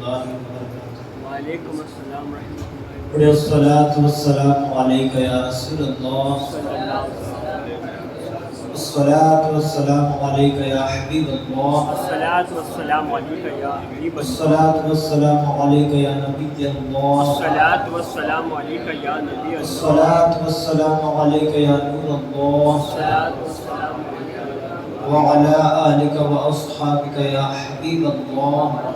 اللہ وبرکاتہ۔ وعلیکم السلام ورحمۃ اللہ بڑے الصلاۃ والسلام علیک یا رسول اللہ، الصلاۃ والسلام علیک یا حبیب اللہ، الصلاۃ والسلام علیک یا حبیب اللہ، الصلاۃ والسلام علیک یا نبی اللہ، الصلاۃ والسلام علیک یا نبی اللہ، الصلاۃ والسلام علیک یا نور اللہ، الصلاۃ والسلام علیک یا وعلی آلک واصحابک یا حبیب اللہ،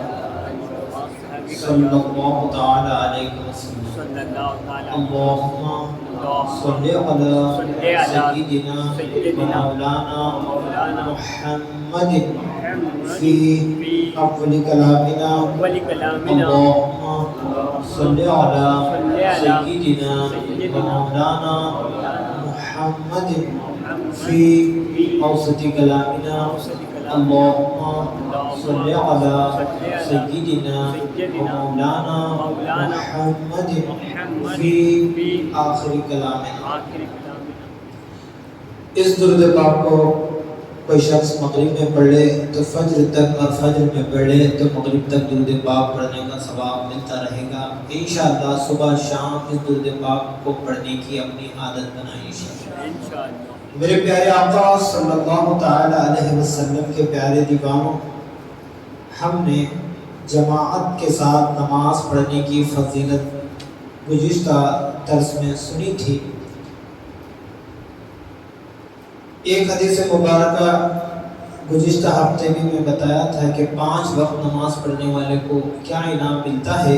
صلی اللہ تعالی علیہ وسلم۔ صلی اللہ تعالی اللہم صلی علی سیدنا مولانا محمد فی اول کلامنا، اول کلامنا، اللہم صلی علی سیدنا مولانا محمد فی اوسط کلامنا، اللہم صلی علی سیدنا مولانا محمد فی آخر کلامنا۔ آخری کلامنا۔ اس درود پاک کو کوئی شخص مغرب میں پڑھ لے تو فجر تک، اور فجر میں پڑھ لے تو مغرب تک درود پاک پڑھنے کا ثواب ملتا رہے گا انشاءاللہ۔ صبح شام اس درود پاک کو پڑھنے کی اپنی عادت بنائیں انشاءاللہ۔ میرے پیارے آقا صلی اللہ تعالی علیہ وسلم کے پیارے دیوانوں، ہم نے جماعت کے ساتھ نماز پڑھنے کی فضیلت گزشتہ درس میں سنی تھی۔ ایک حدیث مبارکہ گزشتہ ہفتے بھی میں بتایا تھا کہ 5 وقت نماز پڑھنے والے کو کیا انعام ملتا ہے۔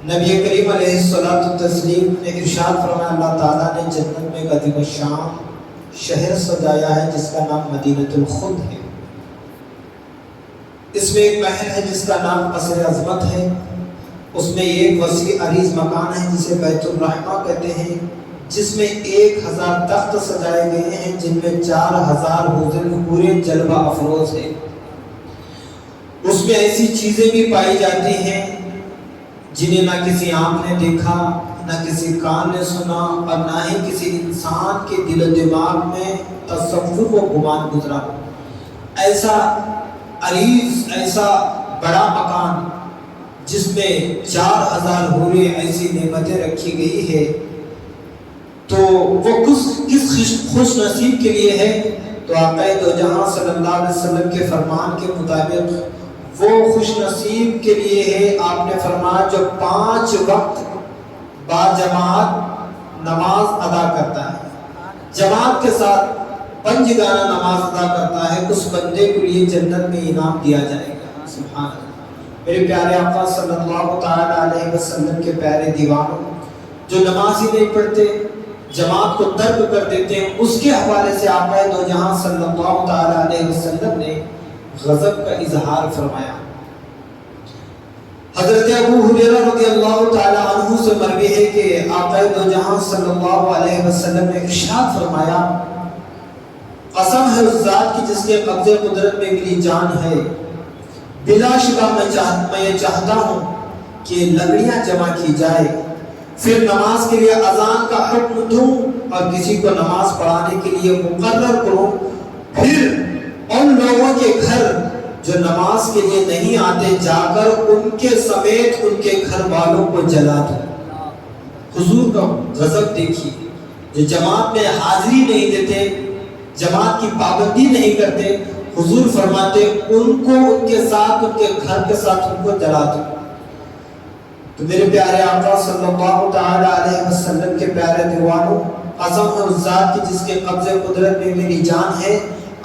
نبی کریم علیہ الصلوۃ والتسلیم نے ارشاد فرمایا، اللہ تعالیٰ نے جنت میں قدیم الشام شہر سجایا ہے جس کا نام مدینۃ الخلد ہے۔ اس میں ایک محل ہے جس کا نام قصر عظمت ہے، اس میں ایک وسیع عریض مکان ہے جسے بیت الرحمہ کہتے ہیں، جس میں 1000 تخت سجائے گئے ہیں جن میں 4000 حور جلوہ افروز ہے۔ اس میں ایسی چیزیں بھی پائی جاتی ہیں جنہیں نہ کسی آنکھ نے دیکھا، نہ کسی کان نے سنا، اور نہ ہی کسی انسان کے دل و دماغ میں تصور و گمان گزرا۔ ایسا عریض، ایسا بڑا مکان جس میں 4000 حوریں، ایسی نعمتیں رکھی گئی ہے، تو وہ کس خوش نصیب کے لیے ہے؟ تو آقا دو جہاں صلی اللہ علیہ وسلم کے فرمان کے مطابق وہ خوش نصیب کے لیے ہے، آپ نے فرمایا جو 5 وقت با جماعت نماز ادا کرتا ہے، جماعت کے ساتھ 5 گانا نماز ادا کرتا ہے، اس بندے کے لیے جنت میں انعام دیا جائے گا۔ سبحان اللہ۔ میرے پیارے آقا صلی اللہ تعالی علیہ وسلم کے پیارے دیوانوں، جو نماز ہی نہیں پڑھتے، جماعت کو ترک کر دیتے ہیں، اس کے حوالے سے آقا دو جہاں صلی اللہ تعالی علیہ وسلم نے غضب کا اظہار فرمایا۔ حضرت ابو ہریرہ رضی اللہ تعالی عنہ سے مروی ہے کہ آقا دو جہاں صلی اللہ علیہ وسلم نے ارشاد فرمایا، قسم ہے اس ذات کی جس کے قبضے قدرت میں میری جان ہے، بلا شبہ میں یہ چاہتا ہوں کہ لکڑیاں جمع کی جائے، پھر نماز کے لیے اذان کا حکم دوں اور کسی کو نماز پڑھانے کے لیے مقرر کروں، پھر ان لوگوں کے گھر جو نماز کے لیے نہیں آتے جا کر ان کے سمیت ان کے گھر والوں کو جلا دوں۔ حضور کا غضب دیکھیے، جو جماعت میں حاضری نہیں دیتے، جماعت کی پابندی نہیں کرتے، حضور فرماتے ان کو ان کے ساتھ، ان کے گھر کے ساتھ ان کو جلا دوں۔ تو میرے پیارے آقا صلی اللہ تعالی علیہ وسلم کے پیارے دیوانوں، قسم ہے اس ذات کی جس کے قبضے قدرت میں میری جان ہے،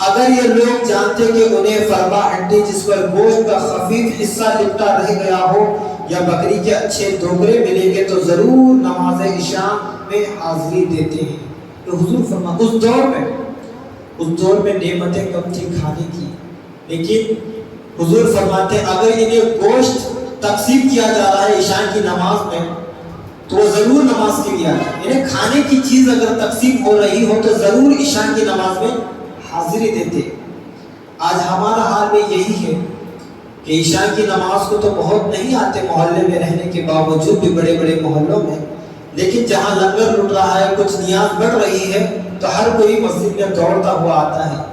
اگر یہ لوگ جانتے کہ انہیں فربا ہڈی جس پر گوشت کا خفیف حصہ لپٹا رہ گیا ہو یا بکری کے اچھے دوگرے ملیں گے تو ضرور نماز عشاء میں حاضری دیتے ہیں۔ تو حضور فرماتے اس دور میں نعمتیں کم تھی کھانے کی، لیکن حضور فرماتے اگر انہیں گوشت تقسیم کیا جا رہا ہے عشاء کی نماز میں تو وہ ضرور نماز کے لیے آتے، انہیں کھانے کی چیز اگر تقسیم ہو رہی ہو تو ضرور عشاء کی نماز میں حاضری دیتے۔ آج ہمارا حال بھی یہی ہے کہ عشاء کی نماز کو تو بہت نہیں آتے محلے میں رہنے کے باوجود بھی، بڑے بڑے محلوں میں، لیکن جہاں لنگر لٹ رہا ہے، کچھ نیاز بڑھ رہی ہے تو ہر کوئی مسجد میں دوڑتا ہوا آتا ہے۔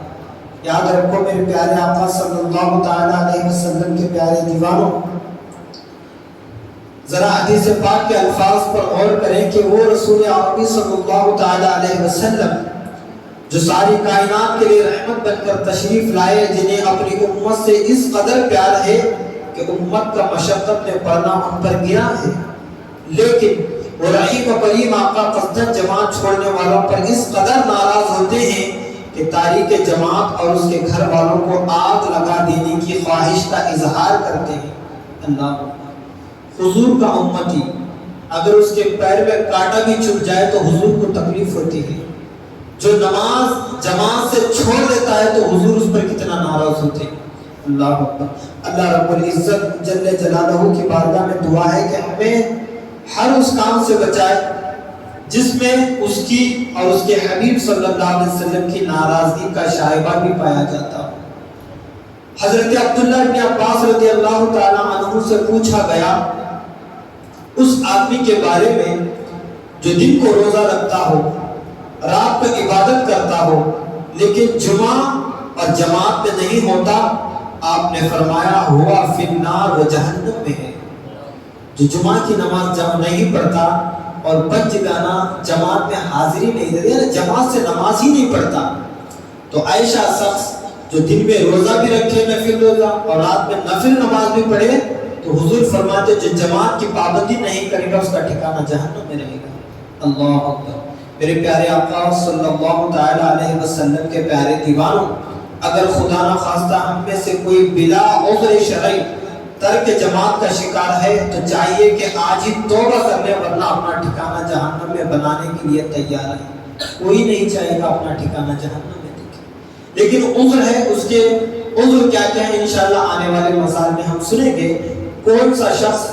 یاد رکھو میرے پیارے آقا صلی اللہ تعالی علیہ وسلم کے پیارے دیوانوں، ذرا حدیث پاک کے الفاظ پر غور کریں کہ وہ رسول عربی صلی اللہ تعالی علیہ وسلم جو ساری کائنات کے لیے رحمت بن کر تشریف لائے، جنہیں اپنی امت سے اس قدر پیار ہے کہ امت کا مشقت میں پڑھنا ان پر گرا ہے، لیکن وہ رحیم و کریم آقا قصدن جماعت چھوڑنے والوں پر اس قدر ناراض ہوتے ہیں کہ تاریخ جماعت اور اس کے گھر والوں کو آگ لگا دینے کی خواہش کا اظہار کرتے ہیں۔ اللہ حضور کا امتی اگر اس کے پیر میں کانٹا بھی چبھ جائے تو حضور کو تکلیف ہوتی ہے، جو نماز جماعت سے چھوڑ دیتا ہے تو حضور اس پر کتنا ناراض ہوتے ہیں۔ اللہ اکبر۔ اللہ رب العزت جل جلالہ کی بارگاہ میں دعا ہے کہ ہمیں ہر اس کام سے بچائے جس میں اس کی اور اس کے حبیب صلی اللہ علیہ وسلم کی ناراضگی کا شائبہ بھی پایا جاتا ہو۔ حضرت عبداللہ بن عباس رضی اللہ تعالی عنہ سے پوچھا گیا اس آدمی کے بارے میں جو دن کو روزہ رکھتا ہو، رات کو عبادت کرتا ہو، لیکن جمعہ اور جماعت میں نہیں ہوتا۔ آپ نے فرمایا ہوا فی النار، وہ جہنم میں ہے۔ جو جمعہ کی نماز جمع نہیں پڑھتا اور بچ گانا جماعت میں حاضری نہیں دیتا، یعنی جماعت سے نماز ہی نہیں پڑھتا، تو ایسا شخص جو دن میں روزہ بھی رکھے نفل روزہ اور رات میں نفل نماز بھی پڑھے، تو حضور فرماتے جو جماعت کی پابندی نہیں کرے گا اس کا ٹھکانہ جہنم میں رہے گا۔ اللہ اکبر۔ میرے پیارے آقا صلی اللہ تعالی علیہ وسلم کے پیارے دیوانوں، اگر خدا نہ خواستہ ہم میں سے کوئی بلا عذر شرعی ترک جماعت کا شکار ہے تو چاہیے کہ آج ہی توبہ کر لے، ورنہ اپنا ٹھکانہ جہنم میں بنانے کے لیے تیار ہے۔ کوئی نہیں چاہے گا اپنا ٹھکانہ جہنم میں دیکھے، لیکن عذر ہے، اس کے عذر کیا کیا ہے انشاءاللہ آنے والے مسائل میں ہم سنیں گے۔ کون سا شخص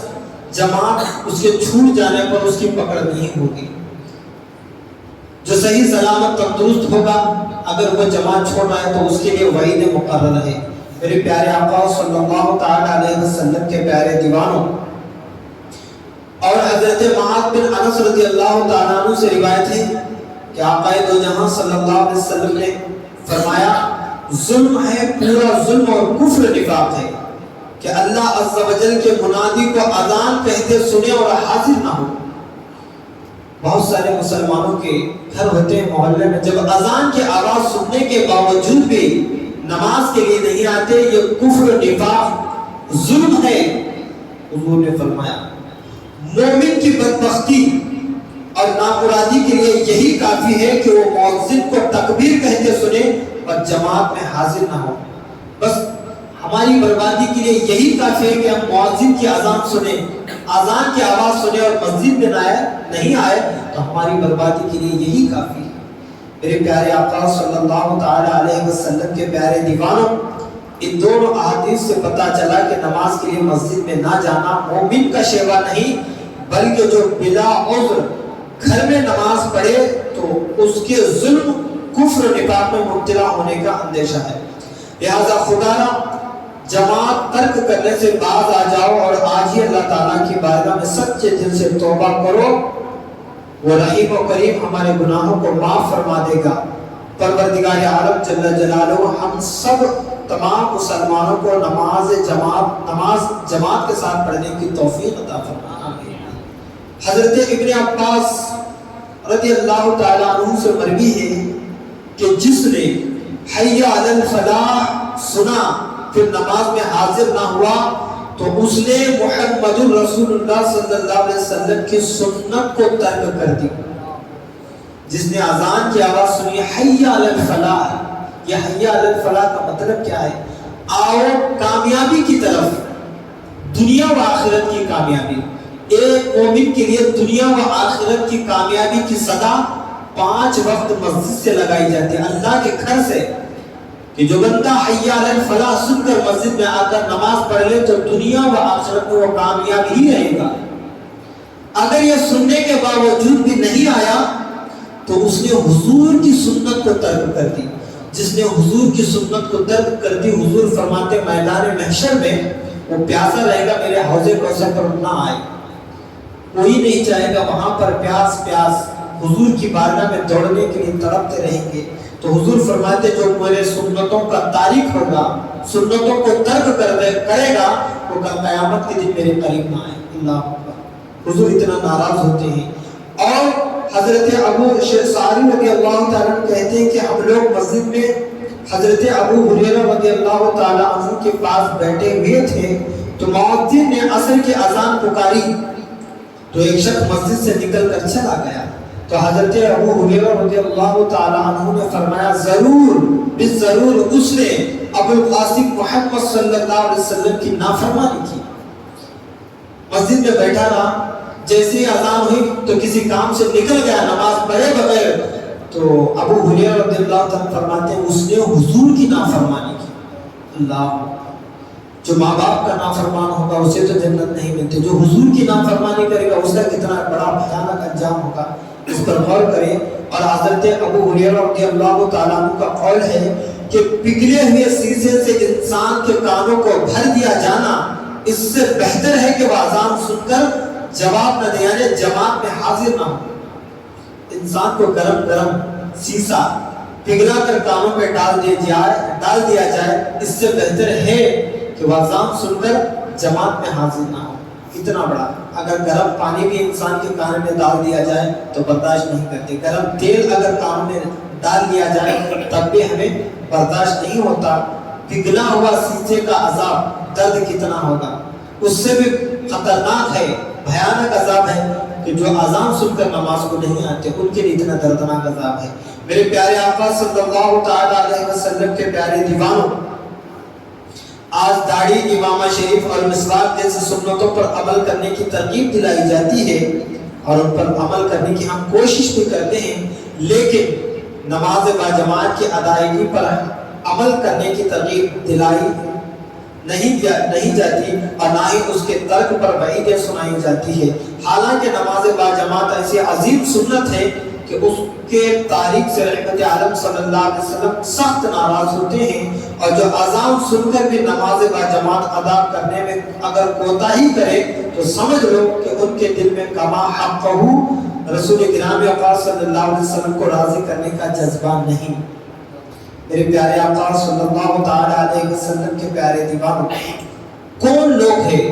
جماعت اس کے چھوٹ جانے پر اس کی پکڑ نہیں ہوگی، جو صحیح سلامت تندرست ہوگا، اگر وہ جماعت چھوڑ رہا ہے تو اس کے لیے وعید مقرر ہے۔ میرے پیارے آقا صلی اللہ تعالی علیہ وسلم کے پیارے دیوانوں، اور حضرت معاذ بن انس رضی اللہ تعالیٰ عنہ سے روایت ہے کہ آقا دو جہاں صلی اللہ علیہ وسلم نے فرمایا ظلم ہے، پورا ظلم اور کفر نفاق ہے کہ اللہ عز و جل کے منادی کو اذان کہتے سنے اور حاضر نہ ہو۔ بہت سارے مسلمانوں کے گھر ہوتے ہیں محلے میں، جب اذان کی آواز سننے کے باوجود بھی نماز کے لیے نہیں آتے، یہ کفر نفاق ظلم ہے۔ حضور نے فرمایا مومن کی بدبختی اور نامرادی کے لیے یہی کافی ہے کہ وہ مؤذن کو تکبیر کہتے سنے اور جماعت میں حاضر نہ ہو۔ بس ہماری بربادی کے لیے یہی کافی ہے کہ ہم مؤذن کی اذان سنیں، اذان کی آواز سنیں اور مسجد میں نہیں آئے، تو ہماری بربادی کے لیے یہی کافی ہے۔ میرے پیارے آقا صلی اللہ تعالی علیہ وسلم کے پیارے دیوانوں، ان دونوں احادیث سے پتہ چلا کہ نماز کے لیے مسجد میں نہ جانا مومن کا شیوا نہیں، بلکہ جو بلا عذر گھر میں نماز پڑھے تو اس کے ظلم کفر نفاق میں مبتلا ہونے کا اندیشہ ہے۔ لہذا خدا را جماعت ترک کرنے سے باز آ جاؤ اور آج ہی اللہ تعالیٰ کی بارگاہ میں سچے دل سے توبہ کرو، وہ رحیم و کریم ہمارے گناہوں کو معاف فرما دے گا۔ پروردگار عالم جل جلالہ ہم سب تمام مسلمانوں کو نماز جماعت کے ساتھ پڑھنے کی توفیق عطا فرما۔ حضرت ابن عباس رضی اللہ تعالیٰ عنہ سے مروی ہے کہ جس نے حی علی الفلاح سنا پھر نماز میں حاضر نہ ہوا تو اس نے محمد الرسول اللہ صلی اللہ علیہ وسلم کی سنت کو ترک کر دی۔ جس نے اذان کی آواز سنی حی علی الفلاح، یہ حی علی الفلاح کا مطلب کیا ہے؟ آؤ کامیابی کی طرف، دنیا و آخرت کی کامیابی۔ ایک مومن کے لیے دنیا و آخرت کی کامیابی کی صدا 5 وقت مسجد سے لگائی جاتی ہے، اللہ کے گھر سے، کہ جو بندہ حی علی الفلاح سن کر مسجد میں آ کر نماز پڑھ لے تو دنیا و آخرت میں وہ کامیاب ہی رہے گا۔ اگر یہ سننے کے باوجود بھی نہیں آیا تو اس نے حضور کی سنت کو ترک کر دی۔ جس نے حضور کی سنت کو ترک کر دی، حضور فرماتے میدان محشر میں وہ پیاسا رہے گا، میرے حوض کوثر پر نہ آئے۔ کوئی نہیں چاہے گا وہاں پر پیاس حضور کی بارگاہ میں دوڑنے کے لیے تڑپتے رہیں گے۔ تو حضور فرماتے جو میرے سنتوں کا تارک ہوگا، سنتوں کو ترک کرے گا، وہ کل قیامت کے دن میرے قریب نہ آئے۔ اللہ اکبر۔ حضور اتنا ناراض ہوتے ہیں. اور حضرت ابو سعید رضی اللہ تعالیٰ عنہ کہتے ہیں کہ ہم لوگ مسجد میں حضرت ابو ہریرہ رضی اللہ تعالیٰ عنہ کے پاس بیٹھے ہوئے تھے تو مؤذن نے عصر کی اذان پکاری تو ایک شخص مسجد سے نکل کر چلا گیا. تو حضرت ابو ہریرہ رضی اللہ تعالیٰ عنہ نے فرمایا ضرور بالضرور اس نے ابو القاسم محمد صلی اللہ علیہ وسلم کی نافرمانی کی. مسجد میں بیٹھا رہا, جیسے ہی اذان ہوئی تو کسی کام سے نکل گیا نماز پڑھے بغیر. تو ابو ہریرہ رضی اللہ تعالیٰ فرماتے ہیں اس نے حضور کی نافرمانی کی. اللہ, جو ماں باپ کا نافرمان ہوگا اسے تو جنت نہیں ملتی, جو حضور کی نافرمانی کرے گا اس کا کتنا بڑا بھیانک انجام ہوگا, اس پر غور کریں. اور حضرت ابو ہریرہ رضی اللہ تعالیٰ عنہ کا قول ہے کہ پگھلے ہوئے شیشے سے انسان کے کانوں کو بھر دیا جانا اس سے بہتر ہے کہ وہ اذان سن کر جواب نہ دے, یعنی جماعت میں حاضر نہ ہو. انسان کو گرم گرم شیشہ پگھلا کر کانوں پہ ڈال دیا جائے اس سے بہتر ہے کہ وہ اذان سن کر جماعت میں حاضر نہ ہو. اتنا بڑا, اگر گرم پانی بھی انسان کے کان میں ڈال دیا جائے تو برداشت نہیں کرتے, گرم تیل اگر کان میں ڈال دیا جائے تب بھی ہمیں برداشت نہیں ہوتا. پگھلا ہوا شیشے کا عذاب درد کتنا ہوگا, اس سے بھی خطرناک ہے, بھیانک عذاب ہے کہ جو اذان سن کر نماز کو نہیں آتے ان کے لیے اتنا دردناک عذاب ہے. میرے پیارے آقا صلی اللہ تعالی علیہ وسلم کے پیارے دیوانوں, آج داڑھی, امامہ شریف اور مسواک جیسے سنتوں پر عمل کرنے کی ترغیب دلائی جاتی ہے اور ان پر عمل کرنے کی ہم کوشش بھی کرتے ہیں, لیکن نماز باجماعت کی ادائیگی پر عمل کرنے کی ترغیب دلائی نہیں جاتی اور نہ ہی اس کے ترک پر وعیدیں سنائی جاتی ہے. حالانکہ نماز باجماعت ایسی عظیم سنت ہے کہ اس کے تاریخ سے رحمت عالم صلی اللہ علیہ وسلم سخت ناراض ہوتے ہیں, اور جو اذان سن کر بھی نماز باجماعت ادا کرنے میں اگر کوتاہی کرے تو سمجھ لو کہ ان کے دل میں کما حقہ رسول گرامی آقا صلی اللہ علیہ وسلم کو راضی کرنے کا جذبہ نہیں. میرے پیارے آقا صلی اللہ تعالی علیہ وسلم کے پیارے دیوانوں, کون لوگ ہیں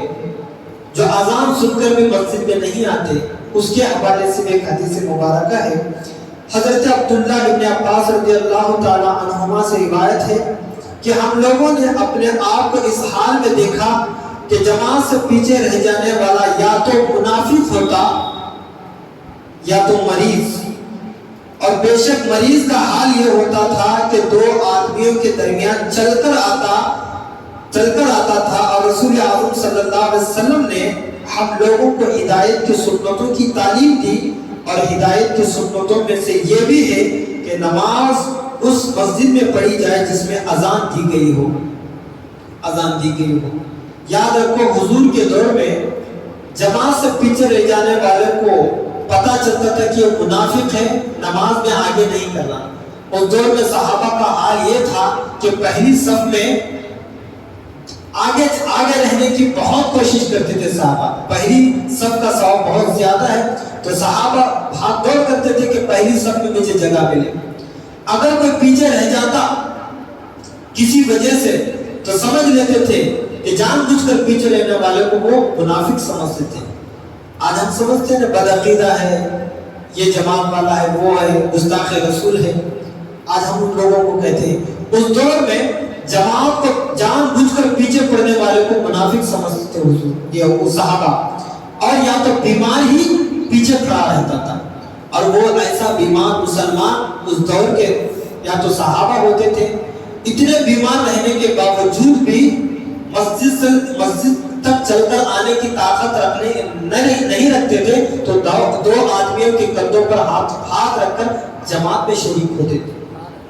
جو اذان سن کر بھی مسجد میں نہیں آتے؟ اس کے حوالے سے ایک حدیث مبارکہ ہے. حضرت عبداللہ ابن عباس رضی اللہ تعالی عنہما سے روایت ہے کہ ہم لوگوں نے اپنے آپ کو اس حال میں دیکھا کہ جماعت سے پیچھے رہ جانے والا یا تو منافق ہوتا یا تو مریض, اور بے شک مریض کا حال یہ ہوتا تھا کہ دو آدمیوں کے درمیان چل کر آتا تھا, اور رسول اعظم صلی اللہ علیہ وسلم نے ہم لوگوں کو ہدایت کی سنتوں کی تعلیم دی, اور ہدایت کی سنتوں میں سے یہ بھی ہے کہ نماز اس مسجد میں پڑھی جائے جس میں اذان دی گئی ہو. یاد رکھو, حضور کے دور میں جماعت سے پیچھے رہ جانے والے کو پتا چلتا تھا کہ وہ منافق ہے, نماز میں آگے نہیں کرنا. اس دور میں صحابہ کا حال یہ تھا کہ پہلی صف میں آگے رہنے کی بہت کوشش کرتے تھے صحابہ. پہلی صف کا ثواب بہت زیادہ ہے تو صحابہ بھاگ دوڑ کرتے تھے کہ پہلی صف میں مجھے جگہ ملے. اگر کوئی پیچھے رہ جاتا کسی وجہ سے تو سمجھ لیتے تھے کہ جان بوجھ کر پیچھے رہنے والے کو وہ منافق سمجھتے تھے. آج ہم سمجھتے ہیں بدعقیدہ ہے, یہ جماعت والا ہے, وہ ہے, گستاخ رسول ہے. آج ہم ان لوگوں کو کہتے ہیں. اس دور میں جماعت کو جان بوجھ کر پیچھے پڑنے والے کو منافق سمجھتے تھے حضور یہ وہ صحابہ, اور یا تو بیمار ہی پیچھے کھڑا رہتا تھا, اور وہ ایسا بیمار مسلمان اس دور کے یا تو صحابہ ہوتے تھے. اتنے بیمار رہنے کے باوجود بھی مسجد تک چل کر آنے کی طاقت نہیں رکھتے تھے, تو دو آدمیوں کے کندھوں پر ہاتھ رکھ کر جماعت میں شریک ہوتے تھے,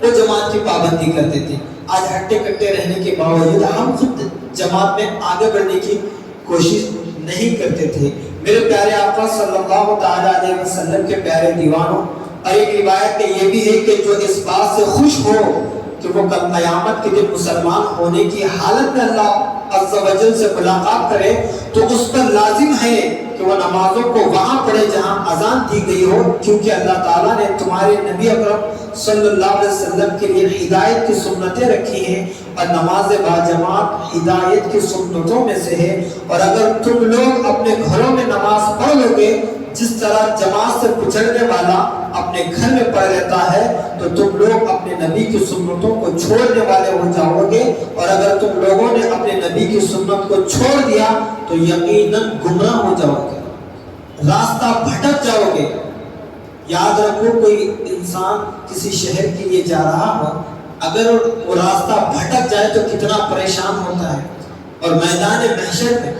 وہ جماعت کی پابندی کرتے تھے. آج ہٹے کٹے رہنے کے باوجود ہم خود جماعت میں آگے بڑھنے کی کوشش نہیں کرتے تھے. میرے پیارے آقا صلی اللہ تعالی علیہ وسلم کے پیارے دیوانوں, اور ایک روایت میں یہ بھی ہے کہ جو اس بات سے خوش ہو کہ وہ کل قیامت کے دن مسلمان ہونے کی حالت میں اللہ عز و جل سے ملاقات کرے, تو اس پر لازم ہے کہ وہ نمازوں کو وہاں پڑھے جہاں اذان دی گئی ہو, کیونکہ اللہ تعالیٰ نے تمہارے نبی اکرم صلی اللہ علیہ وسلم کے لیے ہدایت کی سنتیں رکھی ہیں, اور نماز باجماعت ہدایت کی سنتوں میں سے ہے۔ اور اگر تم لوگ اپنے گھروں میں نماز پڑھ لو گے جس طرح جماعت سے گزرنے والا اپنے گھر میں پڑھ لیتا ہے، تو تم لوگ اپنے نبی کی سنتوں کو چھوڑنے والے ہو جاؤ گے، اور اگر تم لوگوں نے اپنے نبی کی سنت کو چھوڑ دیا تو یقیناً گمراہ ہو جاؤ گے، راستہ بھٹک جاؤ گے۔ یاد رکھو، کوئی انسان کسی شہر کے لیے جا رہا ہو، اگر وہ راستہ بھٹک جائے تو کتنا پریشان ہوتا ہے، اور میدان محشر میں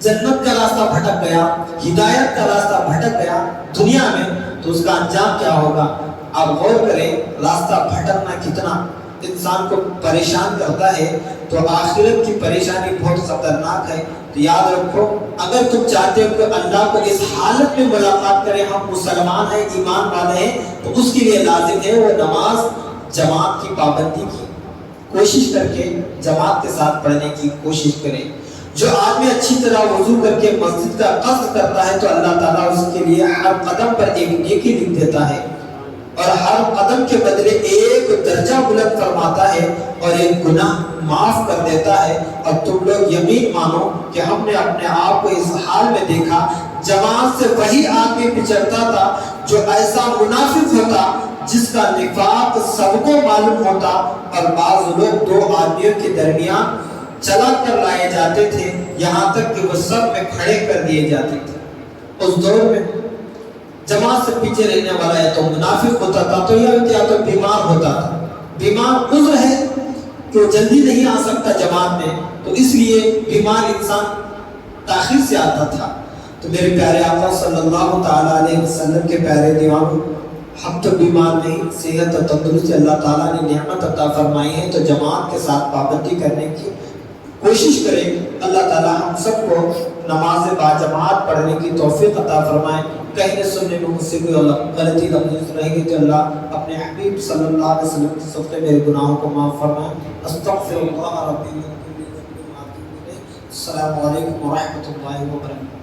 جنت کا راستہ بھٹک گیا، ہدایت کا راستہ بھٹک گیا دنیا میں، تو اس کا انجام کیا ہوگا؟ آپ غور کریں، راستہ بھٹکنا کتنا انسان کو پریشان کرتا ہے، تو آخرت کی پریشانی بہت خطرناک ہے۔ تو یاد رکھو، اگر تم چاہتے ہو کہ اللہ کو اس حالت میں ملاقات کریں، ہم مسلمان ہیں، ایمان والے ہیں، تو اس کے لیے لازم ہے وہ نماز جماعت کی پابندی کی کوشش کر کے جماعت کے ساتھ پڑھنے کی کوشش کریں۔ جو آدمی اچھی طرح وضو کر کے مسجد کا قصد کرتا ہے تو اللہ تعالیٰ اس کے لیے ہر قدم پر ایک نیکی لکھ دیتا ہے، اور ہر قدم کے بدلے ایک درجہ بلند فرماتا ہے اور ایک گناہ معاف کر دیتا ہے۔ اور تم لوگ یقین مانو کہ ہم نے اپنے آپ کو اس حال میں دیکھا، جماعت سے وہی آدمی بچڑتا تھا جو ایسا منافق ہوتا جس کا نفاق سب کو معلوم ہوتا، اور بعض لوگ دو آدمیوں کے درمیان چلا کر لائے جاتے تھے، یہاں تک کہ وہ سب میں کھڑے کر دیے جاتے تھے۔ اس دور میں جماعت سے پیچھے رہنے والا یا تو منافق ہوتا تھا تو یا تو بیمار ہوتا تھا۔ بیمار عذر ہے کہ وہ جلدی نہیں آ سکتا جماعت میں، تو اس لیے بیمار انسان تاخیر سے آتا تھا۔ تو میرے پیارے آقا صلی اللہ تعالیٰ علیہ وسلم کے پیارے دیوانوں، ہم تو بیمار نہیں، صحت اور تندرستی اللہ تعالیٰ نے نعمت عطا فرمائی ہے، تو جماعت کے ساتھ پابندی کرنے کی کوشش کریں۔ اللہ تعالیٰ ہم سب کو نماز باجماعت پڑھنے کی توفیق عطا فرمائے۔ کہنے سننے میں مجھ سے کوئی غلطی لفظ رہے گی تو اللہ اپنے حبیب صلی اللہ علیہ وسلم کے صدقے میرے گناہوں کو معاف فرمائے۔ استغفر اللہ ربی۔ السلام علیکم ورحمۃ اللہ وبرکاتہ۔